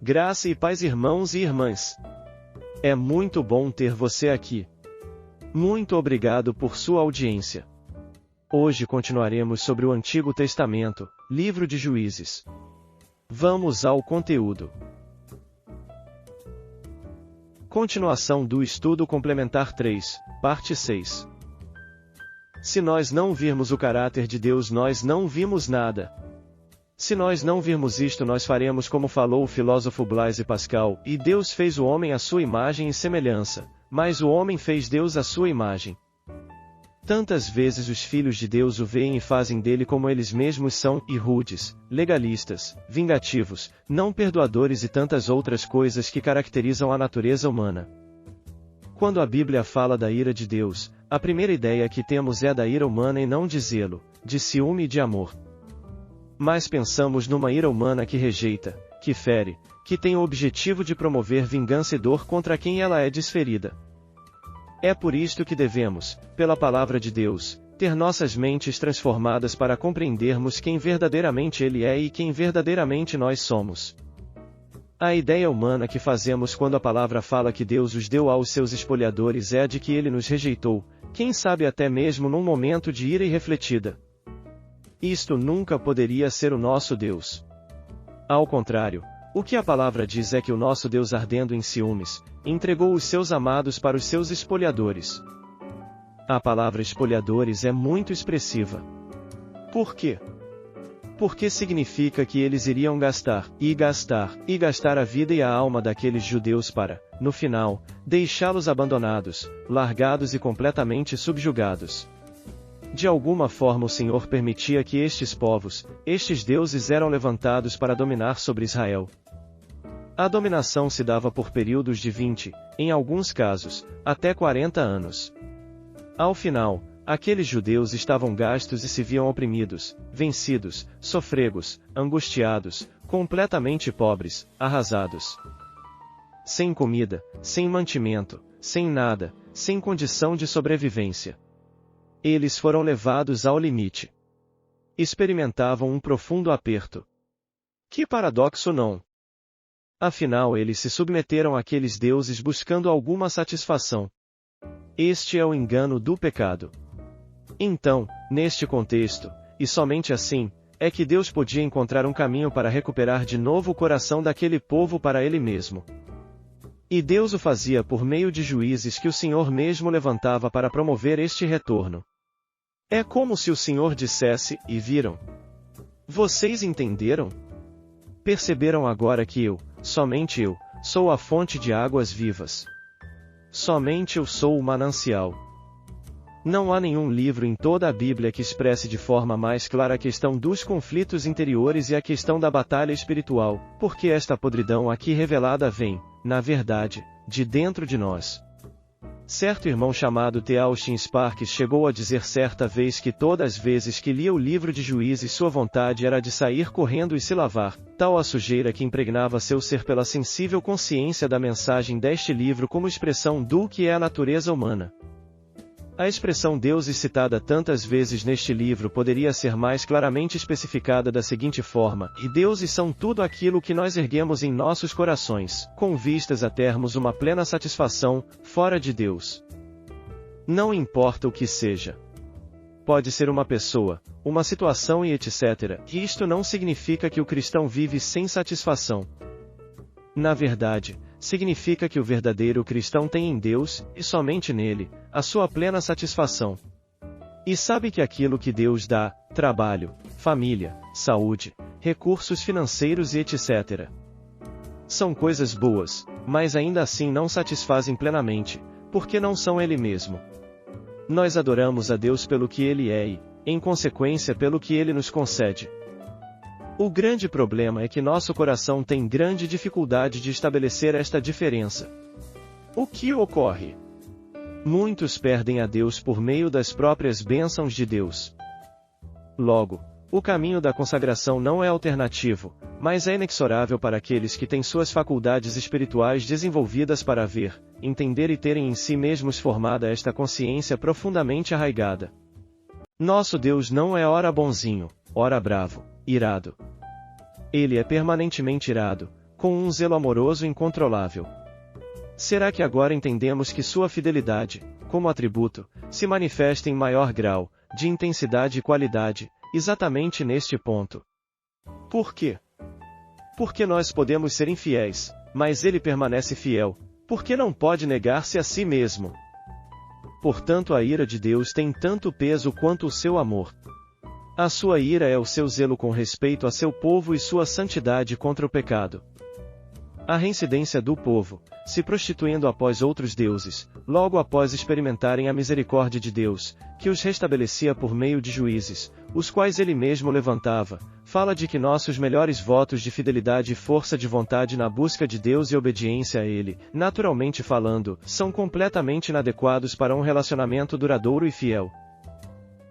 Graça e paz, irmãos e irmãs. É muito bom ter você aqui. Muito obrigado por sua audiência. Hoje continuaremos sobre o Antigo Testamento, livro de Juízes. Vamos ao conteúdo. Continuação do estudo complementar 3, parte 6. Se nós não virmos o caráter de Deus, nós não vimos nada. Se nós não virmos isto, nós faremos como falou o filósofo Blaise Pascal, e Deus fez o homem à sua imagem e semelhança, mas o homem fez Deus à sua imagem. Tantas vezes os filhos de Deus o veem e fazem dele como eles mesmos são, e rudes, legalistas, vingativos, não perdoadores e tantas outras coisas que caracterizam a natureza humana. Quando a Bíblia fala da ira de Deus, a primeira ideia que temos é a da ira humana e não de zelo, de ciúme e de amor. Mas pensamos numa ira humana que rejeita, que fere, que tem o objetivo de promover vingança e dor contra quem ela é desferida. É por isto que devemos, pela palavra de Deus, ter nossas mentes transformadas para compreendermos quem verdadeiramente Ele é e quem verdadeiramente nós somos. A ideia humana que fazemos quando a palavra fala que Deus os deu aos seus espoliadores é a de que Ele nos rejeitou, quem sabe até mesmo num momento de ira irrefletida. Isto nunca poderia ser o nosso Deus. Ao contrário, o que a palavra diz é que o nosso Deus, ardendo em ciúmes, entregou os seus amados para os seus espoliadores. A palavra espoliadores é muito expressiva. Por quê? Porque significa que eles iriam gastar a vida e a alma daqueles judeus para, no final, deixá-los abandonados, largados e completamente subjugados. De alguma forma o Senhor permitia que estes povos, estes deuses eram levantados para dominar sobre Israel. A dominação se dava por períodos de 20, em alguns casos, até 40 anos. Ao final, aqueles judeus estavam gastos e se viam oprimidos, vencidos, sofregos, angustiados, completamente pobres, arrasados. Sem comida, sem mantimento, sem nada, sem condição de sobrevivência. Eles foram levados ao limite. Experimentavam um profundo aperto. Que paradoxo, não? Afinal, eles se submeteram àqueles deuses buscando alguma satisfação. Este é o engano do pecado. Então, neste contexto, e somente assim, é que Deus podia encontrar um caminho para recuperar de novo o coração daquele povo para Ele mesmo. E Deus o fazia por meio de juízes que o Senhor mesmo levantava para promover este retorno. É como se o Senhor dissesse, e viram? Vocês entenderam? Perceberam agora que eu, somente eu, sou a fonte de águas vivas. Somente eu sou o manancial. Não há nenhum livro em toda a Bíblia que expresse de forma mais clara a questão dos conflitos interiores e a questão da batalha espiritual, porque esta podridão aqui revelada vem, na verdade, de dentro de nós. Certo irmão chamado T. Austin Sparks chegou a dizer certa vez que todas as vezes que lia o livro de Juízes sua vontade era de sair correndo e se lavar, tal a sujeira que impregnava seu ser pela sensível consciência da mensagem deste livro como expressão do que é a natureza humana. A expressão deuses citada tantas vezes neste livro poderia ser mais claramente especificada da seguinte forma: e deuses são tudo aquilo que nós erguemos em nossos corações, com vistas a termos uma plena satisfação, fora de Deus. Não importa o que seja. Pode ser uma pessoa, uma situação e etc. E isto não significa que o cristão vive sem satisfação. Na verdade, significa que o verdadeiro cristão tem em Deus, e somente nele, a sua plena satisfação. E sabe que aquilo que Deus dá, trabalho, família, saúde, recursos financeiros e etc. são coisas boas, mas ainda assim não satisfazem plenamente, porque não são Ele mesmo. Nós adoramos a Deus pelo que Ele é e, em consequência, pelo que Ele nos concede. O grande problema é que nosso coração tem grande dificuldade de estabelecer esta diferença. O que ocorre? Muitos perdem a Deus por meio das próprias bênçãos de Deus. Logo, o caminho da consagração não é alternativo, mas é inexorável para aqueles que têm suas faculdades espirituais desenvolvidas para ver, entender e terem em si mesmos formada esta consciência profundamente arraigada. Nosso Deus não é ora bonzinho, ora bravo, irado. Ele é permanentemente irado, com um zelo amoroso incontrolável. Será que agora entendemos que sua fidelidade, como atributo, se manifesta em maior grau de intensidade e qualidade, exatamente neste ponto? Por quê? Porque nós podemos ser infiéis, mas ele permanece fiel, porque não pode negar-se a si mesmo. Portanto, a ira de Deus tem tanto peso quanto o seu amor. A sua ira é o seu zelo com respeito a seu povo e sua santidade contra o pecado. A reincidência do povo, se prostituindo após outros deuses, logo após experimentarem a misericórdia de Deus, que os restabelecia por meio de juízes, os quais ele mesmo levantava, fala de que nossos melhores votos de fidelidade e força de vontade na busca de Deus e obediência a Ele, naturalmente falando, são completamente inadequados para um relacionamento duradouro e fiel.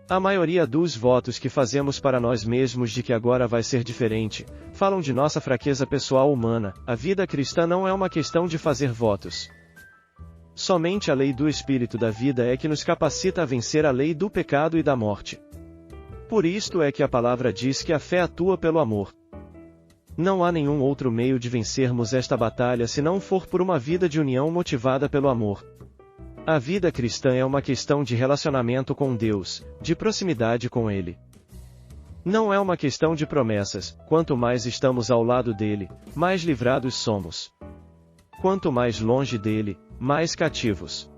A maioria dos votos que fazemos para nós mesmos de que agora vai ser diferente, falam de nossa fraqueza pessoal humana. A vida cristã não é uma questão de fazer votos. Somente a lei do Espírito da vida é que nos capacita a vencer a lei do pecado e da morte. Por isto é que a palavra diz que a fé atua pelo amor. Não há nenhum outro meio de vencermos esta batalha se não for por uma vida de união motivada pelo amor. A vida cristã é uma questão de relacionamento com Deus, de proximidade com Ele. Não é uma questão de promessas. Quanto mais estamos ao lado dele, mais livrados somos. Quanto mais longe dele, mais cativos.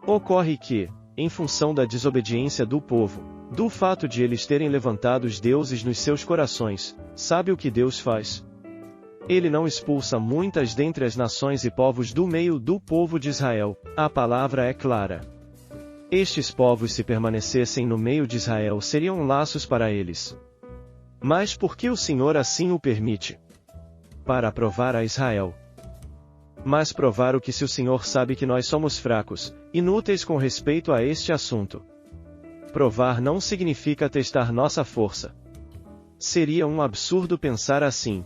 Ocorre que, em função da desobediência do povo, do fato de eles terem levantado os deuses nos seus corações, sabe o que Deus faz? Ele não expulsa muitas dentre as nações e povos do meio do povo de Israel. A palavra é clara. Estes povos, se permanecessem no meio de Israel, seriam laços para eles. Mas por que o Senhor assim o permite? Para provar a Israel. Mas provar o que, se o Senhor sabe que nós somos fracos, inúteis com respeito a este assunto? Provar não significa testar nossa força. Seria um absurdo pensar assim.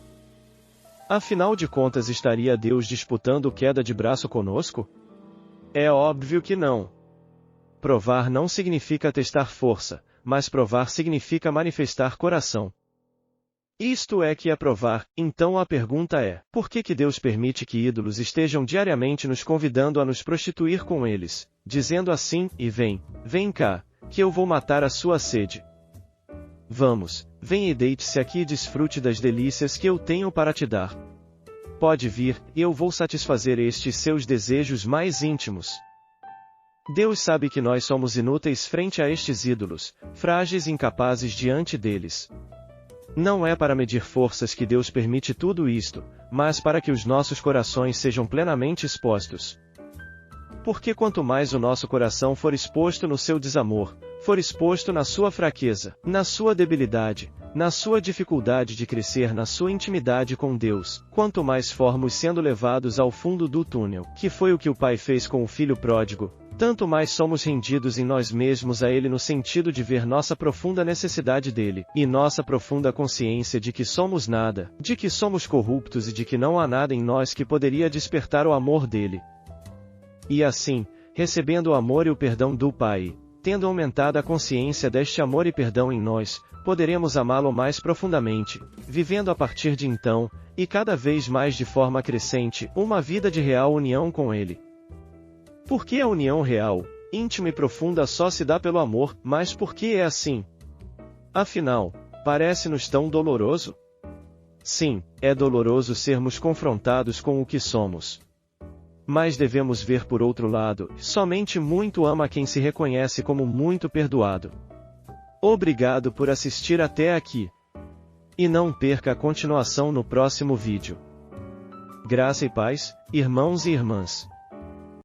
Afinal de contas, estaria Deus disputando queda de braço conosco? É óbvio que não. Provar não significa testar força, mas provar significa manifestar coração. Isto é que é provar. Então a pergunta é, por que Deus permite que ídolos estejam diariamente nos convidando a nos prostituir com eles, dizendo assim, e vem cá, que eu vou matar a sua sede. Vamos, vem e deite-se aqui e desfrute das delícias que eu tenho para te dar. Pode vir, e eu vou satisfazer estes seus desejos mais íntimos. Deus sabe que nós somos inúteis frente a estes ídolos, frágeis e incapazes diante deles. Não é para medir forças que Deus permite tudo isto, mas para que os nossos corações sejam plenamente expostos. Porque quanto mais o nosso coração for exposto no seu desamor, for exposto na sua fraqueza, na sua debilidade, na sua dificuldade de crescer na sua intimidade com Deus, quanto mais formos sendo levados ao fundo do túnel, que foi o que o Pai fez com o Filho pródigo, tanto mais somos rendidos em nós mesmos a Ele no sentido de ver nossa profunda necessidade dEle, e nossa profunda consciência de que somos nada, de que somos corruptos e de que não há nada em nós que poderia despertar o amor dEle. E assim, recebendo o amor e o perdão do Pai, tendo aumentado a consciência deste amor e perdão em nós, poderemos amá-lo mais profundamente, vivendo a partir de então, e cada vez mais de forma crescente, uma vida de real união com Ele. Porque a união real, íntima e profunda só se dá pelo amor, mas por que é assim? Afinal, parece-nos tão doloroso? Sim, é doloroso sermos confrontados com o que somos. Mas devemos ver por outro lado, somente muito ama quem se reconhece como muito perdoado. Obrigado por assistir até aqui. E não perca a continuação no próximo vídeo. Graça e paz, irmãos e irmãs.